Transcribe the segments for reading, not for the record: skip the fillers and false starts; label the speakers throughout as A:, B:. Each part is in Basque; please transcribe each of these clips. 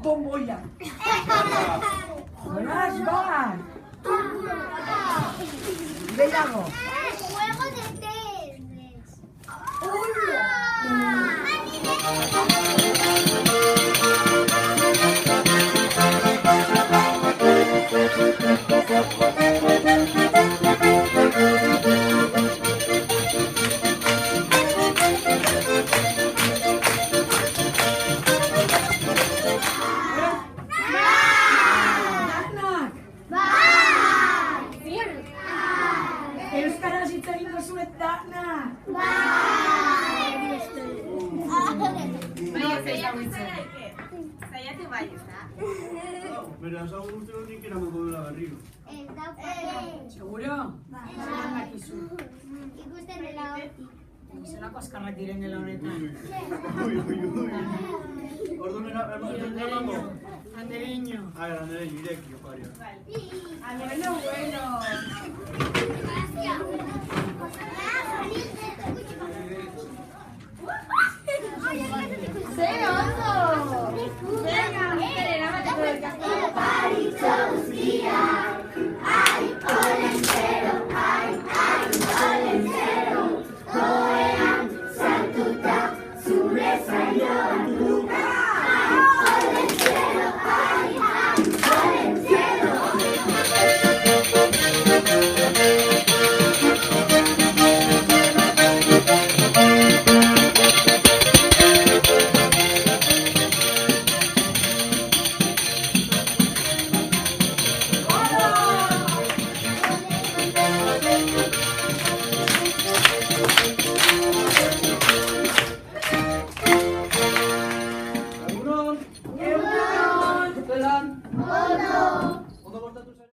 A: Bombolla. Jolas, bat. Gehiago.
B: Juego de tenis.
A: Euskaraz hitz egingo zuet danak.
C: Saiatu bai, ezta?
D: Beraz, hau urte honik eramango dela berriro.
A: Seguro? Zelan dakizu.
B: Ikusten dela hortik.
A: Zelako azkarrak diren dela honetan.
D: Ui. Orduan eramango?
A: Andereño.
D: Andereño, ireki, oparia.
A: Bueno.
D: Ondo bortatu zen?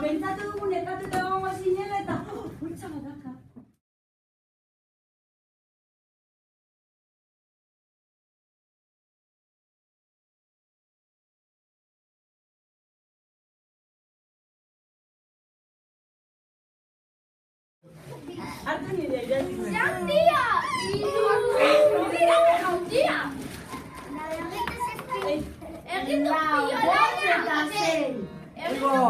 A: Pentsatu dugu nekatuta egongo zinela eta bultza badaka. Hartu nire iratiko.
B: ¡Jaundia! ¡Mira que jaundia! Egin du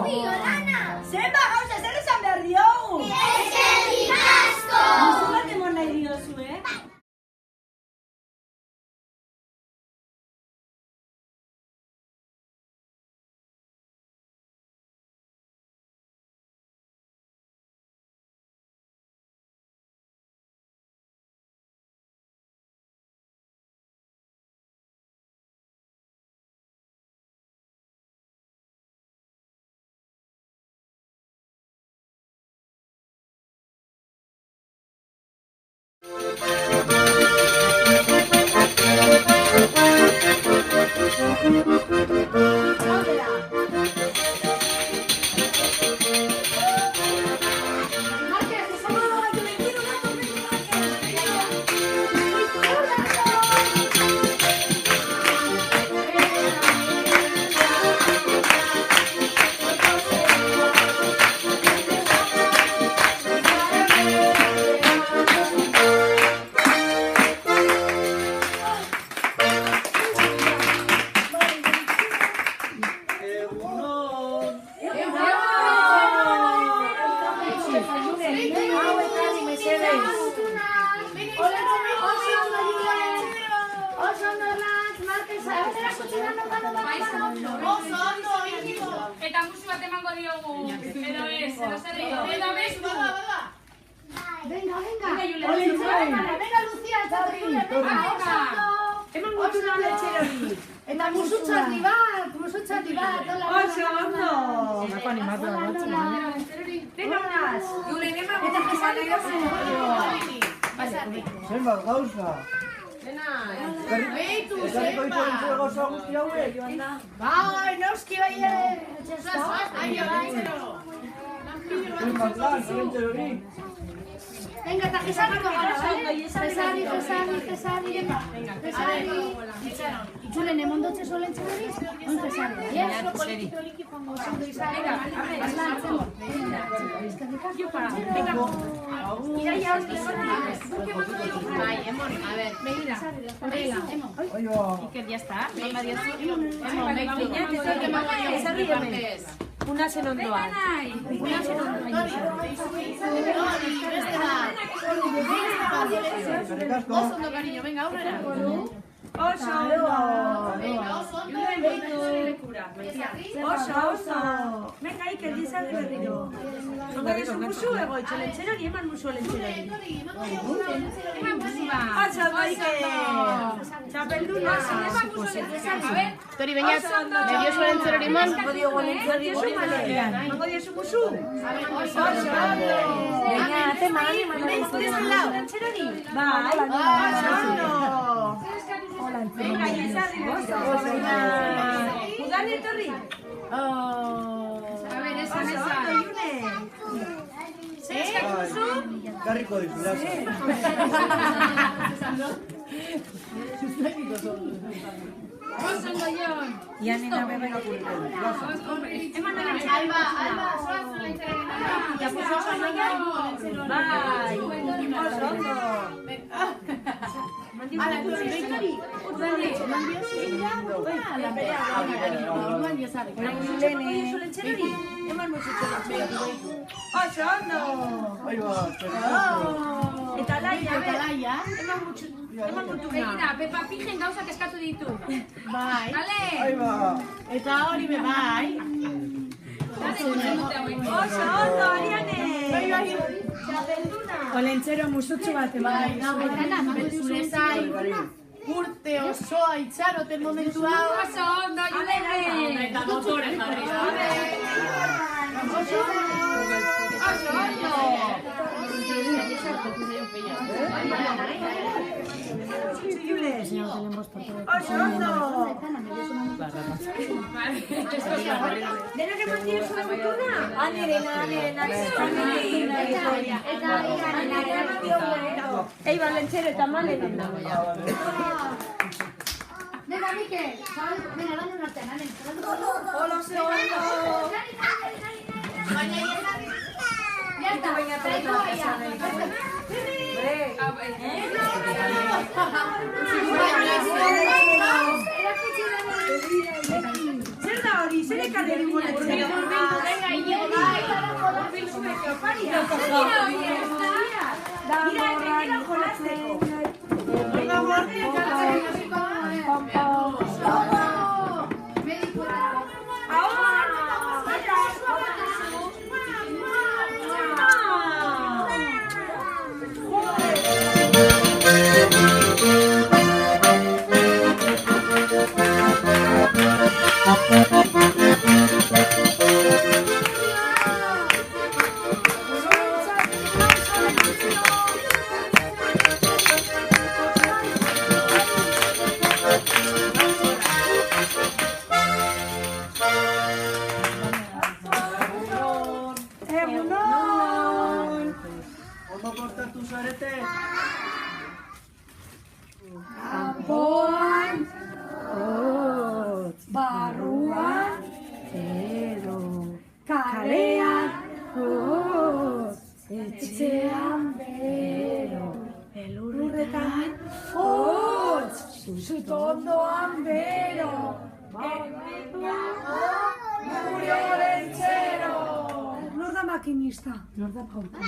B: piolana!
A: Zenba gauza, zer esan behar diogu?
B: Eskerrik asko!
A: Musu bat emon nahi diozu,
B: Thank you. Oso ondo, Iñigo.
A: Eta musu bat emango diogu. Edo ez, edo zer dio. Edo bezu.
B: Venga, venga.
C: Venga, Lucía, eta
A: Eman gutuna letxerori.
C: Eta musutxarri bat, hola.
A: Oso ondo.
C: Nako animatu da batzu.
A: Venga, unaz. Julen, eman
C: Eta
A: gutuna
D: Zenbat gauza.
B: Beitu,
D: Ekarriko ditu gauza guzti hauek.
C: Bai, noski baiet.
D: Zenbat lan, zerentzer hori.
C: Venga, eta jesarriko gara, bale? Jesarri. Itxulen, emondotxe solentxe hori? On jesarri, yes?
A: Una zen ondoan.
B: Oso ondo, cariño, venga, aurrera.
A: Oso oso. Venga, Iker, dizalde berriro. Ondo dezu musu ego, itxolentzerori, eman musu olentzerori. Eman musu bat. Oso ondo, Iker. Txapelduna. Eman musu olentzerori.
B: Tori, baina, medio solentzerori eman.
A: Emango diogu olentzerori malean. Emango diozu musu. Oso ondo. Baina, ateman, eman olentzerori. Bai, oso ondo. Venga, izarri gozo. Udan etorri. A ver, esan. Zer eskatu duzu?
D: Garriko dizu, lasa.
A: Oso ondo, Jon. Ia nena bebera kurriken. Eman dara.
B: Alba, zoaz solentzerori.
A: Ya pues oso ondo. Bai. Oso ondo. Ala, Itori. Eman oso ondo. Eta laia, eman gutuna. Begira, Pepa Pigen gauzak eskatu ditu.
B: Bai.
A: Dale!
B: Eta hori be bai.
A: Oso ondo, Ariane!
C: Olentzero musutxu bat
B: Bai, zure zai. Urte osoa itxaroten momentu hau.
A: Oso ondo, Julene!
B: Eta motore jarri.
A: Oso ondo! Oso ondo! Denak eman dira zure gutuna? Anirena. Eiba, lentzero eta malen.
C: Venga, Mikel, venga, dame una artean,
A: Hola, oso ondo!
C: Ya está, traigo ya.
A: Zer da hori? Zer ekarri moletzera? Venga, Iñigo, bai! Bilzueko, paria! Mira, ekera jolazteko! Venga, guardia,
D: Ondo portatu zarete?
C: Kanpoan, barruan, ero, kalean, etxean, bero, elurretan, zutondoan, bero, gure olentzero. Nor da makinista? Nor da pauta?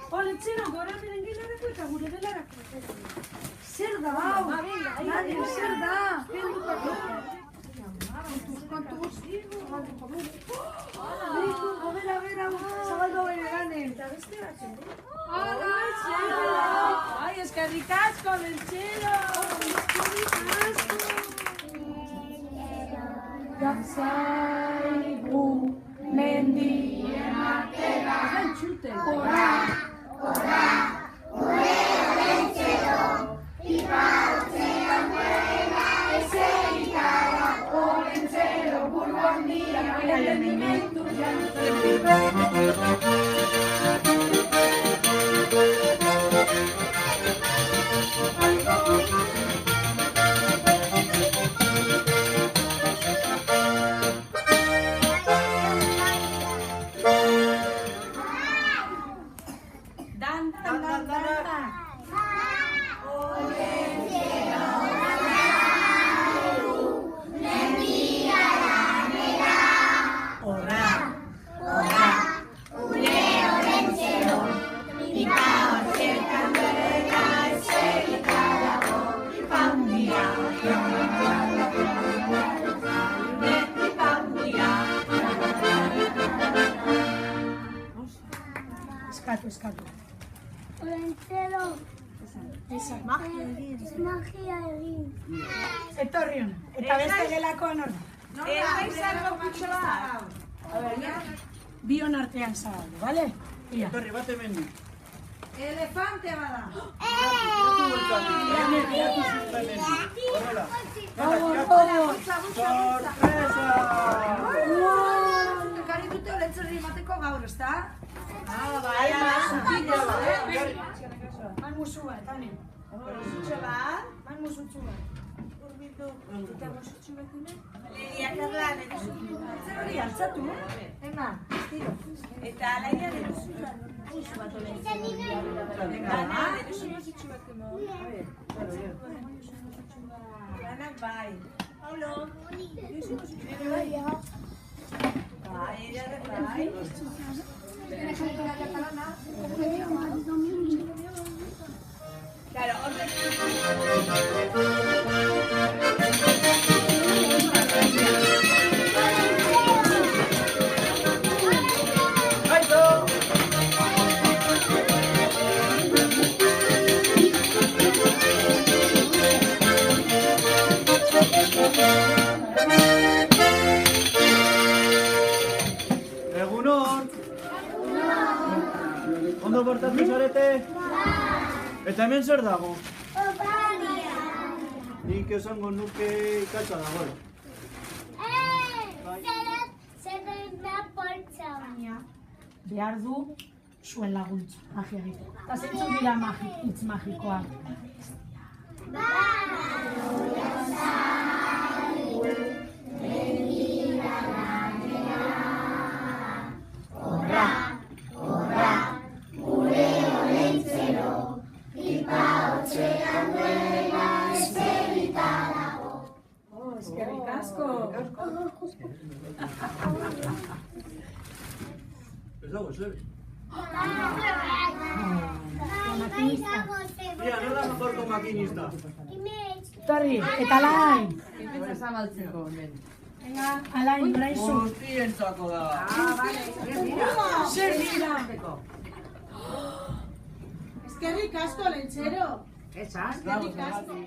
C: Olentzero, gora berengelarako eta gure belarako. Zer da, hau? Zer da?
A: A ver, zabaldu bere ganen. Eta beste bat, Ai, eskerrik asko, lentxero! Eskerrik asko! Gatzaigu mendien atera Korra, korra, gure lentxero Ipa otzean duela eserikara Lentxero burgo handia elementu Eskatu.
C: Olentzero.
A: Magia egin.
C: Magia egin.
A: Etorri hona. Eta beste gelako nora.
B: Izango kutxo bat.
A: Bion artean zabaldu, bale? Ia.
D: Etorri bat hemen.
A: Elefante bada.
D: Sorpresa!
A: Ekarri dute olentzerri bateko gaur, ezta?
B: Bai,
A: Man musua, eta hemen. Man musutxu bat. Eta musutxu bat hemen. Zer hori altzatu, Ema, estiro. Eta alaia deruzu bat. Musu bat olentzerri. Gana, deruzu musutxu bat emo. Gana, bai. Paulo. Deruzu musutxu bat bai. Bai, bai. Claro,
D: Egunon! Ondo portatu zarete? Eta hemen zer dago? Nik esango nuke ikatza dagoela.
A: behar du zuen laguntza, magia egiteko. Eta zeintzuk dira hitz magikoak. Eskerrik asko.
D: Ez dago, zer? Ia, nola gorko makinista?
A: Torri, eta Alain.
B: Zabaltzeko hemen.
A: Alain, braizu.
D: Guztientzako da.
A: Zer dira?
B: Eskerrik asko, lentxero.
D: Eskerrik asko.